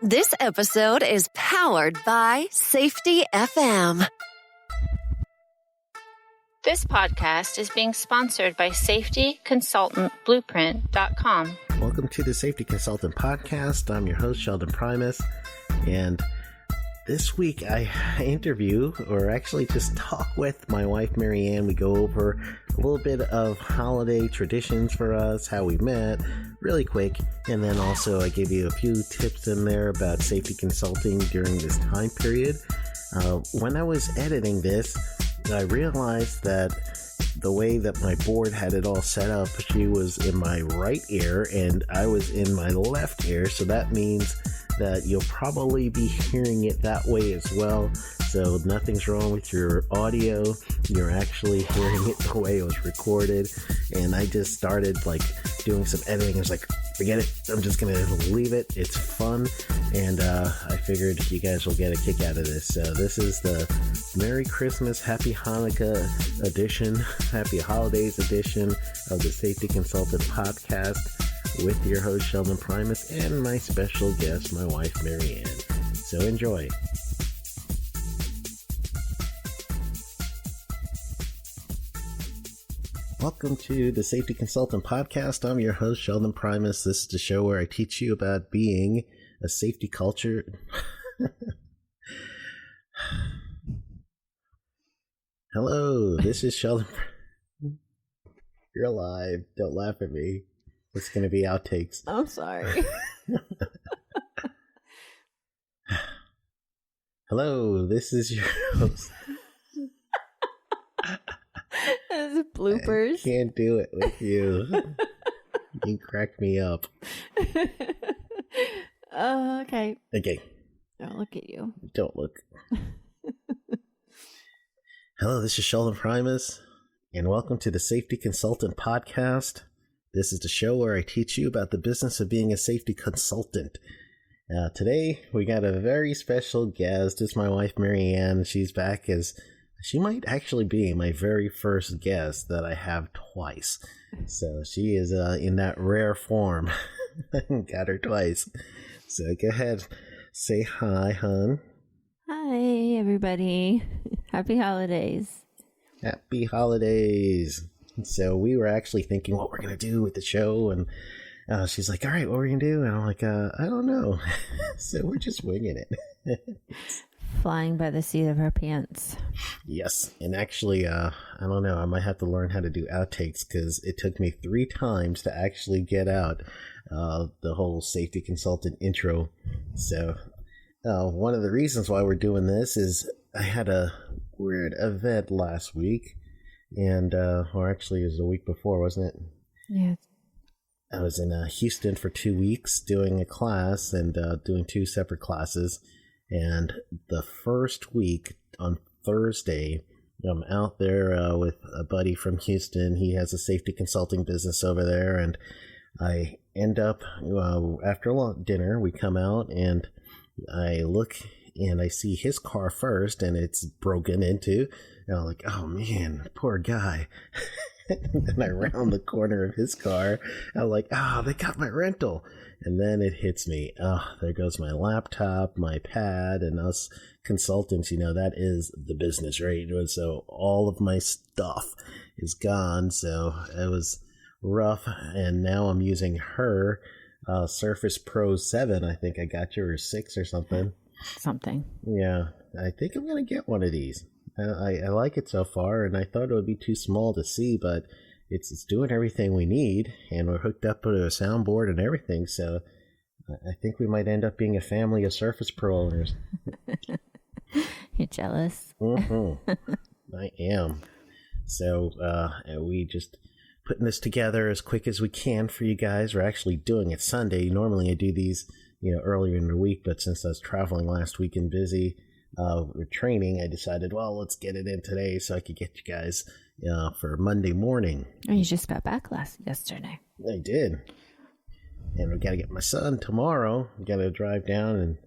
This episode is powered by Safety FM. This podcast is being sponsored by safetyconsultantblueprint.com. Welcome to the Safety Consultant Podcast. I'm your host, Sheldon Primus, and this week I interview, or actually just talk with my wife, Mariann. We go over a little bit of holiday traditions for us, how we met, really quick, and then also I give you a few tips in there about safety consulting during this time period. When I was editing this, I realized that the way that my board had it all set up, she was in my right ear and I was in my left ear, so that means that you'll probably be hearing it that way as well. So nothing's wrong with your audio. You're actually hearing it the way it was recorded. And I just started doing some editing. I was like, forget it. I'm just going to leave it. It's fun. And I figured you guys will get a kick out of this. So this is the Merry Christmas, Happy Hanukkah edition, Happy Holidays edition of the Safety Consultant Podcast with your host, Sheldon Primus, and my special guest, my wife, Mariann. So enjoy. Welcome to the Safety Consultant Podcast. I'm your host, Sheldon Primus. This is the show where I teach you about being a safety culture. Hello, this is Sheldon. You're alive. Don't laugh at me. It's going to be outtakes. I'm sorry. Hello, this is your host. That's bloopers. I can't do it with you. You crack me up. Okay. Okay. Don't look at you. Don't look. Hello, this is Sheldon Primus, and welcome to the Safety Consultant Podcast. This is the show where I teach you about the business of being a safety consultant. Today, we got a very special guest. It's my wife, Mariann. She's back as... She might actually be my very first guest that I have twice. So she is in that rare form. Got her twice. So go ahead. Say hi, hon. Hi, everybody. Happy holidays. Happy holidays. So we were actually thinking what we're going to do with the show. And she's like, all right, what are we going to do? And I'm like, I don't know. So we're just winging it. Flying by the seat of our pants. Yes. And actually, I don't know. I might have to learn how to do outtakes because it took me 3 times to actually get out the whole safety consultant intro. So one of the reasons why we're doing this is I had a weird event last week. And, or actually it was the week before, wasn't it? Yeah. I was in Houston for 2 weeks doing a class and doing 2 separate classes. And the first week on Thursday, I'm out there with a buddy from Houston. He has a safety consulting business over there. And I end up, after dinner, we come out and I look and I see his car first and it's broken into. And I'm like, oh man, poor guy. And then I round the corner of his car. I'm like, they got my rental. And then it hits me. There goes my laptop, my pad, and us consultants. That is the business, right? So all of my stuff is gone. So it was rough. And now I'm using her Surface Pro 7. I think I got you, or 6 or something. Something. Yeah. I think I'm going to get one of these. I like it so far, and I thought it would be too small to see, but it's doing everything we need, and we're hooked up with a soundboard and everything, so I think we might end up being a family of Surface Pro owners. You're jealous? Mm-hmm. I am. So we just putting this together as quick as we can for you guys. We're actually doing it Sunday. Normally I do these earlier in the week, but since I was traveling last week and busy, with training, I decided, well, let's get it in today so I could get you guys for Monday morning. Oh, you just got back yesterday. I did. And we got to get my son tomorrow. We got to drive down and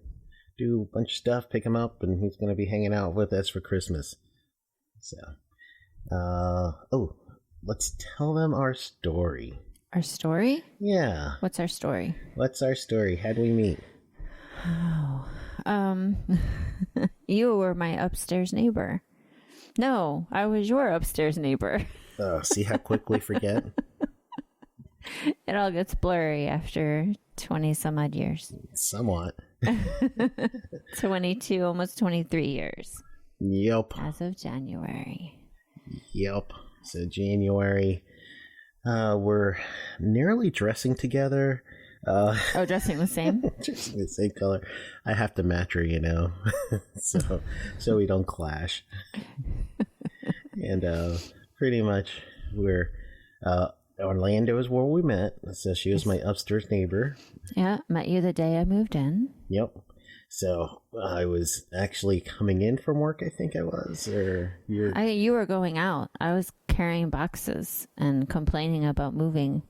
do a bunch of stuff, pick him up, and he's going to be hanging out with us for Christmas. So, let's tell them our story. Our story? Yeah. What's our story? What's our story? How'd we meet? Oh, you were my upstairs neighbor. No, I was your upstairs neighbor. Oh, see how quick we forget? It all gets blurry after 20 some odd years. Somewhat. 22, almost 23 years. Yep. As of January. Yep. So January, we're nearly dressing together. Dressing the same? Dressing the same color. I have to match her, so we don't clash. And pretty much we're Orlando is where we met. So she was my upstairs neighbor. Yeah, met you the day I moved in. Yep. So I was actually coming in from work, I think I was, or you were going out. I was carrying boxes and complaining about moving,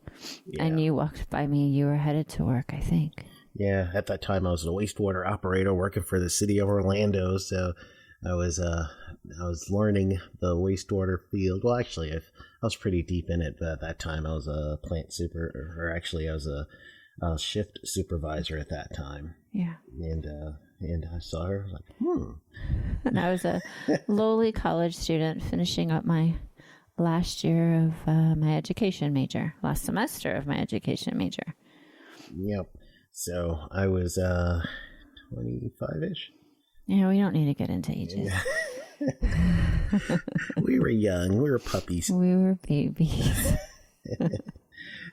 and you walked by me. You were headed to work, I think. Yeah, at that time I was a wastewater operator working for the city of Orlando, so I was learning the wastewater field. Well, actually, I was pretty deep in it, but at that time I was a plant I was a shift supervisor at that time. Yeah. And I saw her, like, And I was a lowly college student finishing up my last year of my education major, last semester of my education major. Yep. So I was 25-ish. Yeah, we don't need to get into ages. We were young. We were puppies. We were babies.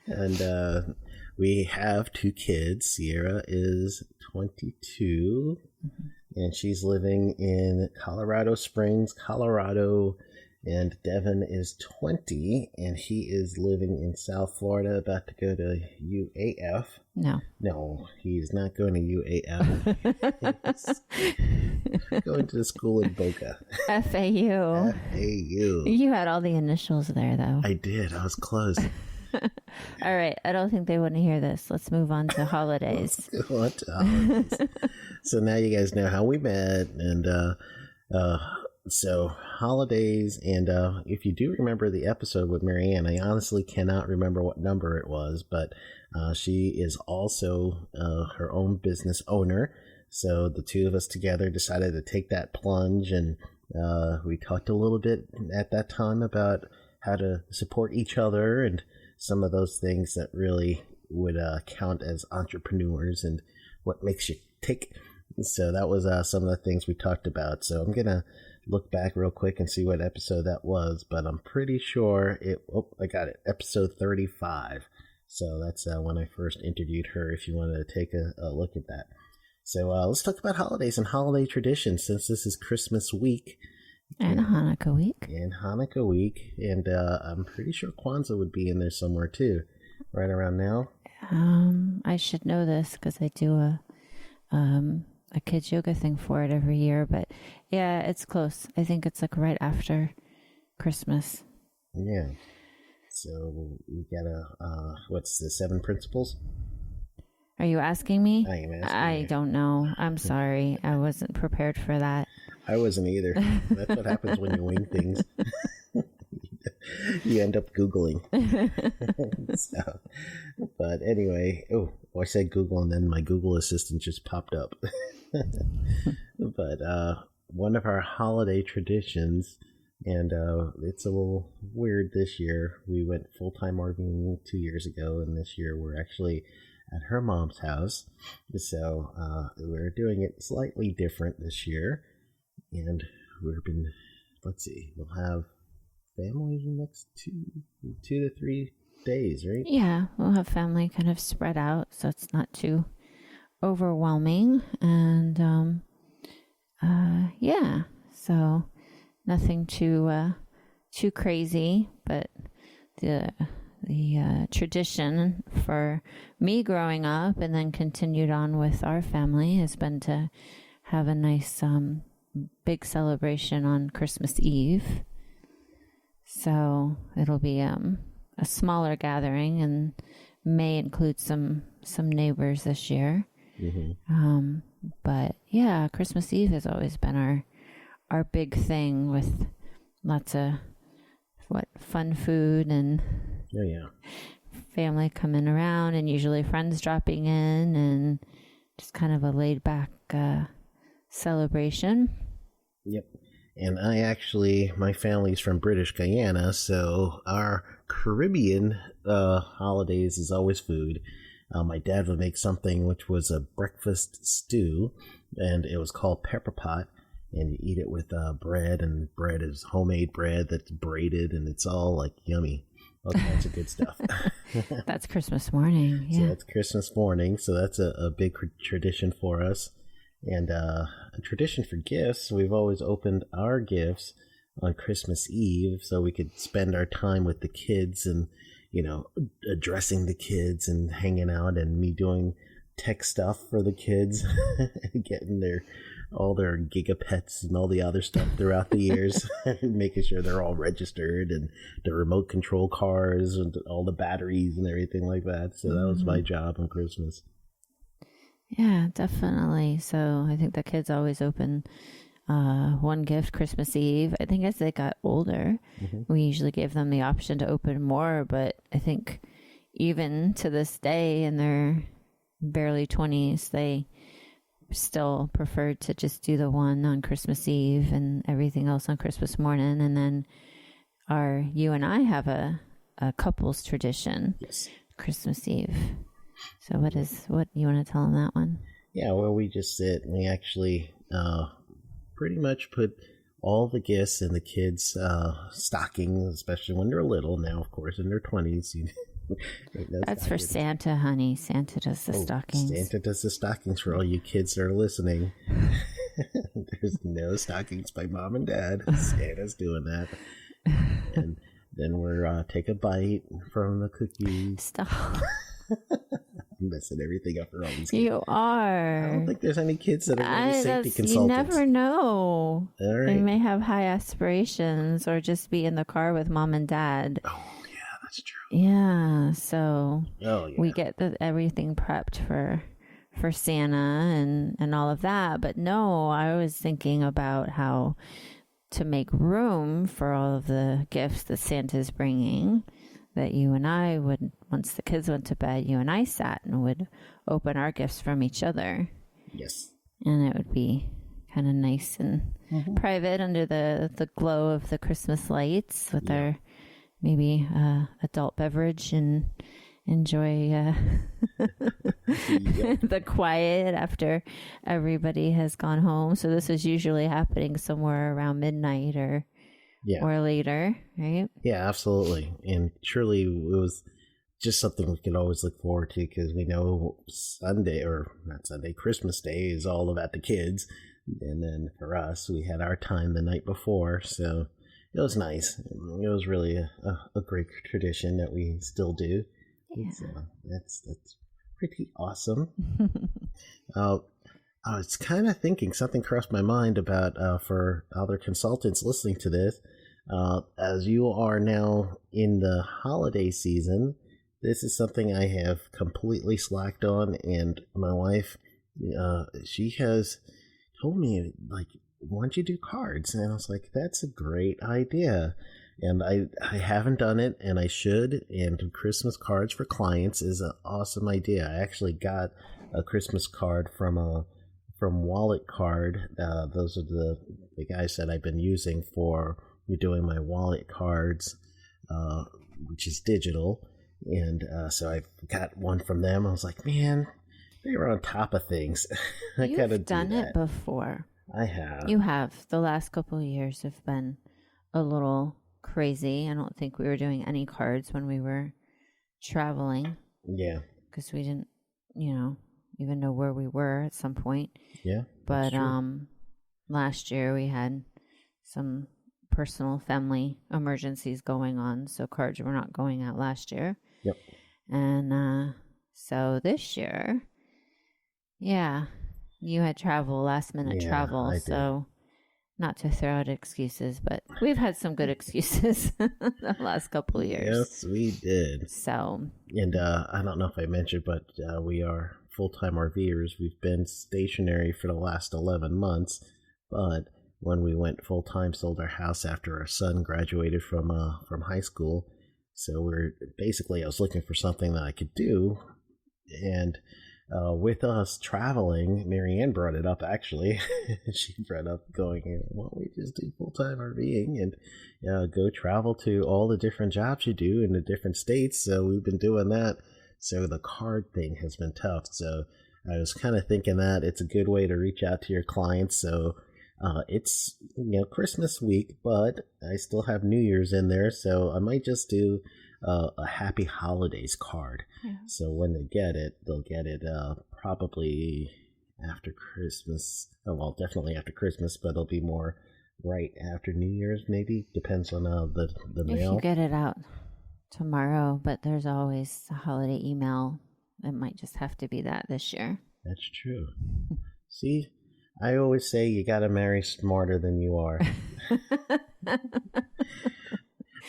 And we have 2 kids. Sierra is 22, and she's living in Colorado Springs, Colorado. And Devin is 20, and he is living in South Florida, about to go to UAF. No, he's not going to UAF. He's going to the school in Boca. FAU. FAU. You had all the initials there, though. I did. I was close. All right. I don't think they want to hear this. Let's move on to holidays. Let's go on to holidays. So now you guys know how we met, and so holidays, and if you do remember the episode with Mariann, I honestly cannot remember what number it was, but she is also her own business owner. So the two of us together decided to take that plunge, and we talked a little bit at that time about how to support each other and some of those things that really would count as entrepreneurs and what makes you tick. So that was some of the things we talked about. So I'm going to look back real quick and see what episode that was, but I'm pretty sure I got it, episode 35. So that's when I first interviewed her, if you wanted to take a look at that. So let's talk about holidays and holiday traditions, since this is Christmas week. And Hanukkah week. And I'm pretty sure Kwanzaa would be in there somewhere too, right around now. I should know this because I do a kids yoga thing for it every year, but yeah, it's close. I think it's like right after Christmas. Yeah. So we got what's the 7 principles? Are you asking me? I am asking I you. don't know. I'm sorry. I wasn't prepared for that. I wasn't either. That's what happens when you wing things. You end up Googling. So, but anyway, I said Google, and then my Google Assistant just popped up. But one of our holiday traditions, and it's a little weird this year. We went full-time RVing 2 years ago, and this year we're actually at her mom's house. So we're doing it slightly different this year. And we'll have family next 2 to 3 days, right? Yeah, we'll have family kind of spread out, so it's not too overwhelming. And yeah, so nothing too crazy, but the tradition for me growing up and then continued on with our family has been to have a nice big celebration on Christmas Eve. So it'll be a smaller gathering and may include some neighbors this year. Mm-hmm. But yeah, Christmas Eve has always been our big thing, with lots of fun food and family coming around, and usually friends dropping in, and just kind of a laid back celebration. Yep. And my family's from British Guyana, so our Caribbean holidays is always food. My dad would make something which was a breakfast stew, and it was called pepper pot, and you eat it with bread, and bread is homemade bread that's braided, and it's all like yummy. All kinds of good stuff. That's Christmas morning. Yeah. So that's Christmas morning, so that's a big tradition for us. And a tradition for gifts, we've always opened our gifts on Christmas Eve so we could spend our time with the kids and, addressing the kids and hanging out, and me doing tech stuff for the kids, getting all their gigapets and all the other stuff throughout the years, making sure they're all registered, and the remote control cars and all the batteries and everything like that. So that was my job on Christmas. Yeah, definitely. So I think the kids always open one gift Christmas Eve. I think as they got older, we usually gave them the option to open more. But I think even to this day, in their barely 20s, they still preferred to just do the one on Christmas Eve and everything else on Christmas morning. And then you and I have a couple's tradition. Yes. Christmas Eve. So what you want to tell them that one? Yeah, well, we just sit and we actually pretty much put all the gifts in the kids' stockings, especially when they're little. Now, of course, in their 20s. That's for Santa, honey. Santa does the stockings. Santa does the stockings for all you kids that are listening. There's no stockings by mom and dad. Santa's doing that. And then we're take a bite from the cookies. Stop. I'm messing everything up for all these kids. You are. I don't think there's any kids that are really safety consultants. You never know. All right. They may have high aspirations or just be in the car with mom and dad. Oh, yeah, that's true. Yeah, so we get everything prepped for Santa and all of that. But no, I was thinking about how to make room for all of the gifts that Santa's bringing, that you and I would, once the kids went to bed, you and I sat and would open our gifts from each other. Yes. And it would be kind of nice and private under the glow of the Christmas lights with our maybe adult beverage and enjoy the quiet after everybody has gone home. So this is usually happening somewhere around midnight or later, right? Yeah, absolutely. And surely it was just something we could always look forward to, because we know Christmas Day is all about the kids. And then for us, we had our time the night before. So it was nice. It was really a great tradition that we still do. Yeah. So that's pretty awesome. I was kind of thinking, something crossed my mind about for other consultants listening to this. As you are now in the holiday season, this is something I have completely slacked on, and my wife, she has told me, like, why don't you do cards? And I was like, that's a great idea. And I haven't done it, and I should. And Christmas cards for clients is an awesome idea. I actually got a Christmas card from Wallet Card. Those are the guys that I've been using for doing my wallet cards, which is digital. And so I got one from them. I was like, man, they were on top of things. I gotta You've done it before. I have. You have. The last couple of years have been a little crazy. I don't think we were doing any cards when we were traveling. Yeah. Because we didn't, even know where we were at some point. Yeah. But last year we had some personal family emergencies going on, so cards were not going out last year. Yep. And so this year, you had last minute travel. So not to throw out excuses, but we've had some good excuses the last couple of years. Yes, we did. So. And I don't know if I mentioned, but we are full-time RVers. We've been stationary for the last 11 months, but when we went full-time, sold our house after our son graduated from high school. So I was looking for something that I could do, and with us traveling, Mariann brought it up actually. She brought up going, why don't we just do full-time RVing and go travel to all the different jobs you do in the different states. So we've been doing that. So the card thing has been tough. So I was kind of thinking that it's a good way to reach out to your clients. So it's Christmas week, but I still have New Year's in there. So I might just do a Happy Holidays card. Yeah. So when they get it, they'll get it probably after Christmas. Oh, well, definitely after Christmas, but it'll be more right after New Year's, maybe. Depends on the mail. If you get it out tomorrow, but there's always a holiday email. It might just have to be that this year. That's true. See, I always say you got to marry smarter than you are.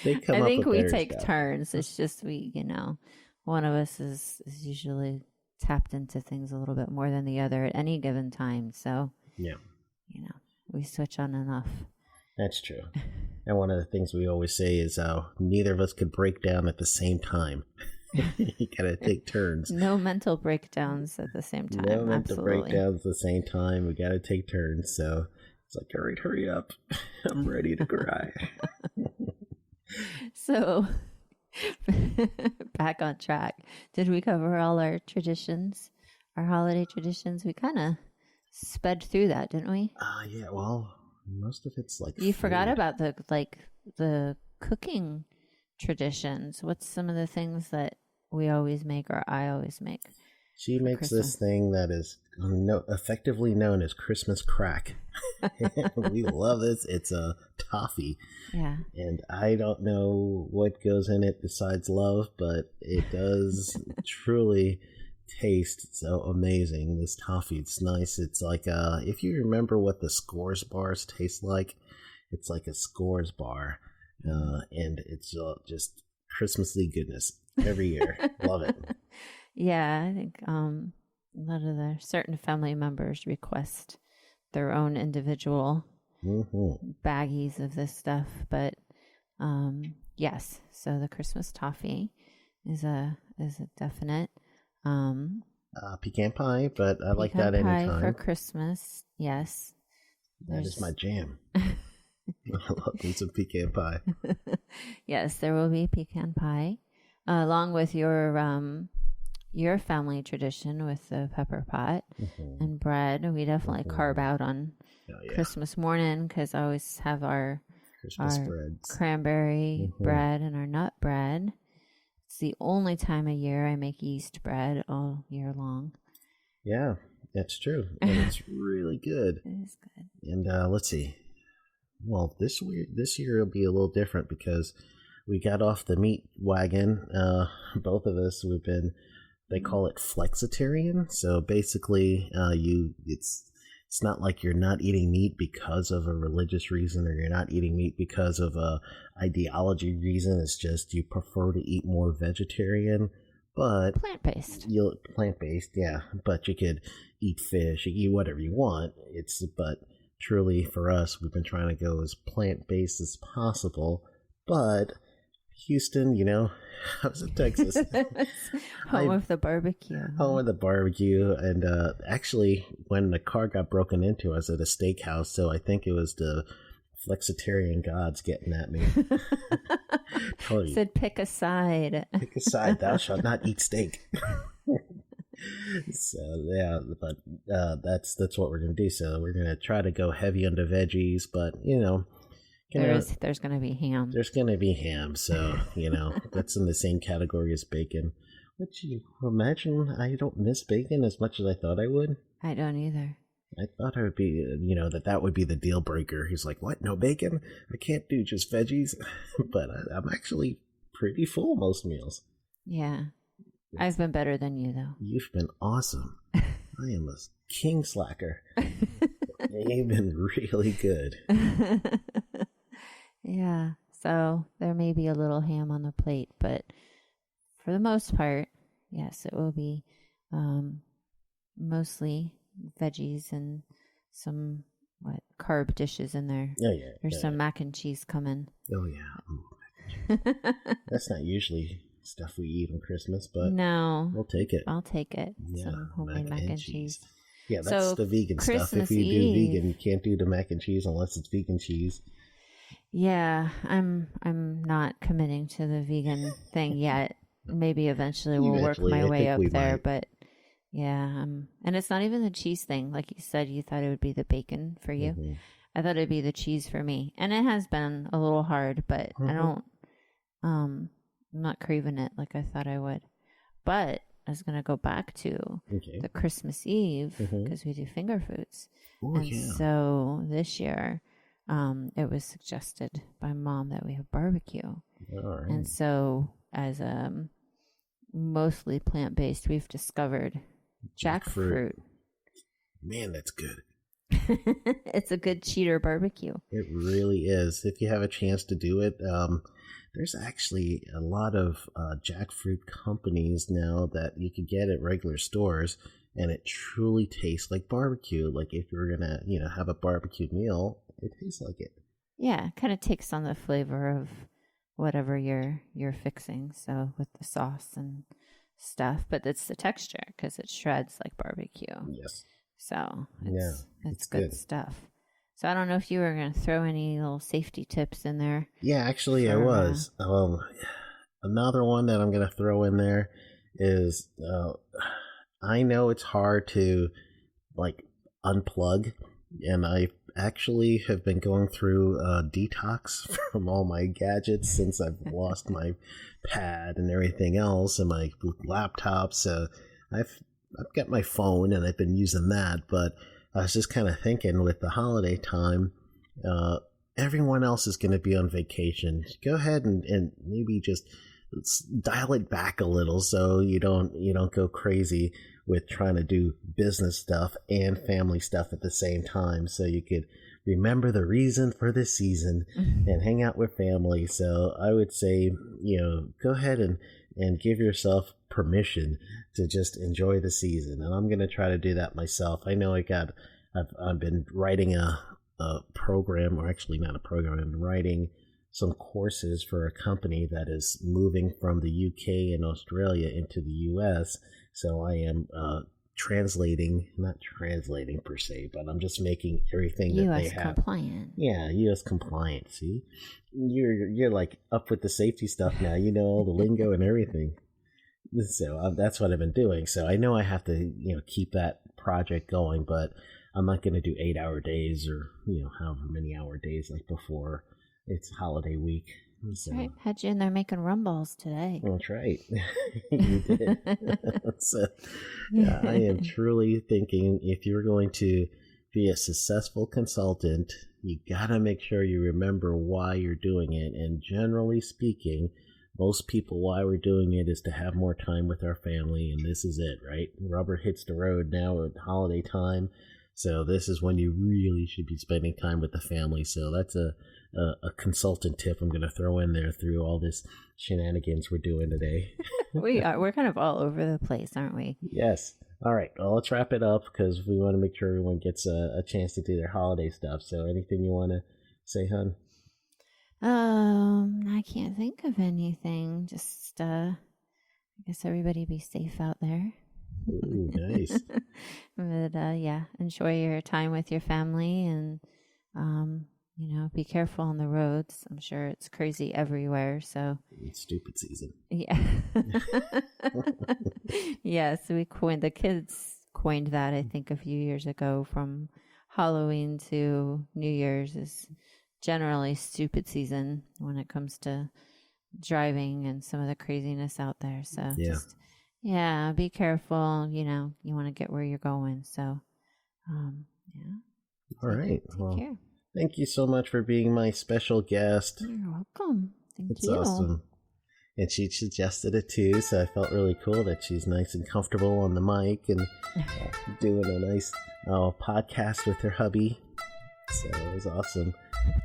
I think we take turns. It's just one of us is usually tapped into things a little bit more than the other at any given time. So, we switch on and off. That's true. And one of the things we always say is neither of us could break down at the same time. You got to take turns. No mental breakdowns at the same time. No mental breakdowns at the same time. We got to take turns. So it's like, all right, hurry up. I'm ready to cry. So, back on track. Did we cover all our traditions, our holiday traditions? We kind of sped through that, didn't we? Yeah. Well, most of it's like you forgot about the cooking traditions. What's some of the things that we always make, or I always make? She makes this thing that is effectively known as Christmas crack. We love this. It's a toffee. Yeah. And I don't know what goes in it besides love, but it does truly taste so amazing. This toffee, it's nice. It's like if you remember what the Scores bars taste like, it's like a Scores bar. And it's just Christmassy goodness every year. Love it. Yeah, I think a lot of the certain family members request their own individual baggies of this stuff. But yes, so the Christmas toffee is a definite. Pecan pie, but I like that anytime. Pie for Christmas, yes. That is my jam. I love me some pecan pie. Yes, there will be pecan pie, along with your family tradition with the pepper pot and bread. We definitely carb out on Christmas morning because I always have our cranberry bread and our nut bread. It's the only time of year I make yeast bread all year long. Yeah, that's true. And it's really good. It is good. And let's see. Well, this year will be a little different because we got off the meat wagon. Both of us, they call it flexitarian. So basically, it's not like you're not eating meat because of a religious reason, or you're not eating meat because of a ideology reason. It's just you prefer to eat more vegetarian, but plant-based. Plant-based, yeah. But you could eat fish, you can eat whatever you want. But truly, for us, we've been trying to go as plant-based as possible. But Houston, I was in Texas. Home of the barbecue. Home of the barbecue. And actually, when the car got broken into, I was at a steakhouse. So I think it was the flexitarian gods getting at me. Said, pick a side. Pick a side. Thou shalt not eat steak. So yeah, but that's what we're gonna do. So we're gonna try to go heavy on the veggies, but there's gonna be ham. There's gonna be ham, so that's in the same category as bacon. Which you imagine, I don't miss bacon as much as I thought I would. I don't either. I thought it would be, that would be the deal breaker. He's like, what? No bacon? I can't do just veggies. But I'm actually pretty full most meals. Yeah. I've been better than you, though. You've been awesome. I am a king slacker. You've been really good. Yeah. So there may be a little ham on the plate, but for the most part, yes, it will be mostly veggies and some carb dishes in there. Oh, yeah. There's some mac and cheese coming. Oh, yeah. Ooh, that's not usually stuff we eat on Christmas, but no, we'll take it. I'll take it. Yeah, Some homemade mac and cheese. Yeah, that's So, the vegan stuff. Christmas If you do Eve- vegan, you can't do the mac and cheese unless it's vegan cheese. Yeah, I'm not committing to the vegan thing yet. Maybe eventually we'll work Eventually, my I way think up we there, might. but yeah, and it's not even the cheese thing. Like you said, you thought it would be the bacon for you. Mhm. I thought it'd be the cheese for me, and it has been a little hard, but I don't. I'm not craving it like I thought I would. But I was gonna go back to Okay. the Christmas Eve Mhm. because we do finger foods, Oh, and yeah. so this year, it was suggested by Mom that we have barbecue, All right. and so as mostly plant based, we've discovered jackfruit. Man, that's good. It's a good cheater barbecue. It really is. If you have a chance to do it, there's actually a lot of jackfruit companies now that you can get at regular stores, and it truly tastes like barbecue. Like if you're gonna, have a barbecue meal, it tastes like it. Yeah, kind of takes on the flavor of whatever you're fixing. So with the sauce and stuff, but it's the texture because it shreds like barbecue. Yes. So Yeah, it's it's good good. stuff. So I don't know if you were going to throw any little safety tips in there. Yeah, actually, I For, was. Another one that I'm going to throw in there is I know it's hard to unplug, and I actually have been going through a detox from all my gadgets since I've lost my pad and everything else and my laptop. So I've got my phone and I've been using that, but I was just kind of thinking with the holiday time, everyone else is going to be on vacation. Go ahead and maybe just dial it back a little so you don't go crazy with trying to do business stuff and family stuff at the same time. So you could remember the reason for the season and hang out with family. So I would say, go ahead and give yourself permission to just enjoy the season. And I'm going to try to do that myself. I know I've been writing a program, or actually not a program, I'm writing some courses for a company that is moving from the UK and Australia into the US. So I am not translating per se, but I'm just making everything that they US have. compliant. Yeah, US compliant. See, you're like up with the safety stuff now. You know all the lingo and everything. So that's what I've been doing. So I know I have to, keep that project going, but I'm not going to do 8-hour days or however many hour days like before. It's holiday week. So. Right. Had you in there making rum balls today. That's right. You did. So, yeah, I am truly thinking if you're going to be a successful consultant, you got to make sure you remember why you're doing it. And generally speaking, most people, why we're doing it is to have more time with our family. And this is it, right? Rubber hits the road now at holiday time. So this is when you really should be spending time with the family. So that's a consultant tip I'm going to throw in there through all this shenanigans we're doing today. We are. We're kind of all over the place, aren't we? Yes. All right. Well, let's wrap it up because we want to make sure everyone gets a chance to do their holiday stuff. So anything you want to say, hon? I can't think of anything. Just, I guess everybody be safe out there. Ooh, nice. But yeah, enjoy your time with your family and be careful on the roads. I'm sure it's crazy everywhere. So It's stupid season. yeah. Yes, the kids coined that I think a few years ago. From Halloween to New Year's is generally stupid season when it comes to driving and some of the craziness out there. So Yeah. be careful. You want to get where you're going. So, yeah. All right. Take care. Thank you so much for being my special guest. You're welcome. Thank It's you. awesome. And she suggested it too, so I felt really cool that she's nice and comfortable on the mic and doing a nice podcast with her hubby. So it was awesome.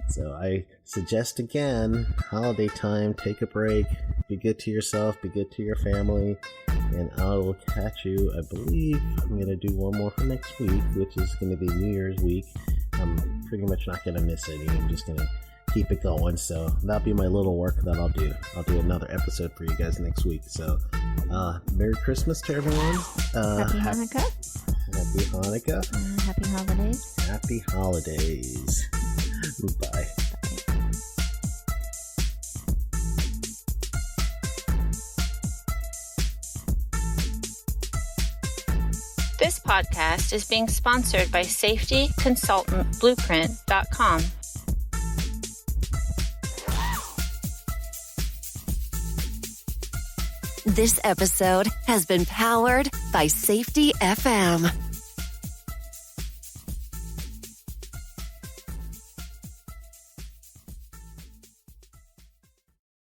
So I suggest again, holiday time, take a break, be good to yourself, be good to your family, and I will catch you. I believe I'm going to do one more for next week, which is going to be New Year's week. I'm pretty much not going to miss any. I'm just going to keep it going. So that'll be my little work that I'll do. I'll do another episode for you guys next week. So Merry Christmas to everyone. Happy Hanukkah. Happy Hanukkah. Happy holidays. Happy holidays. Bye. This podcast is being sponsored by safetyconsultantblueprint.com. This episode has been powered by Safety FM.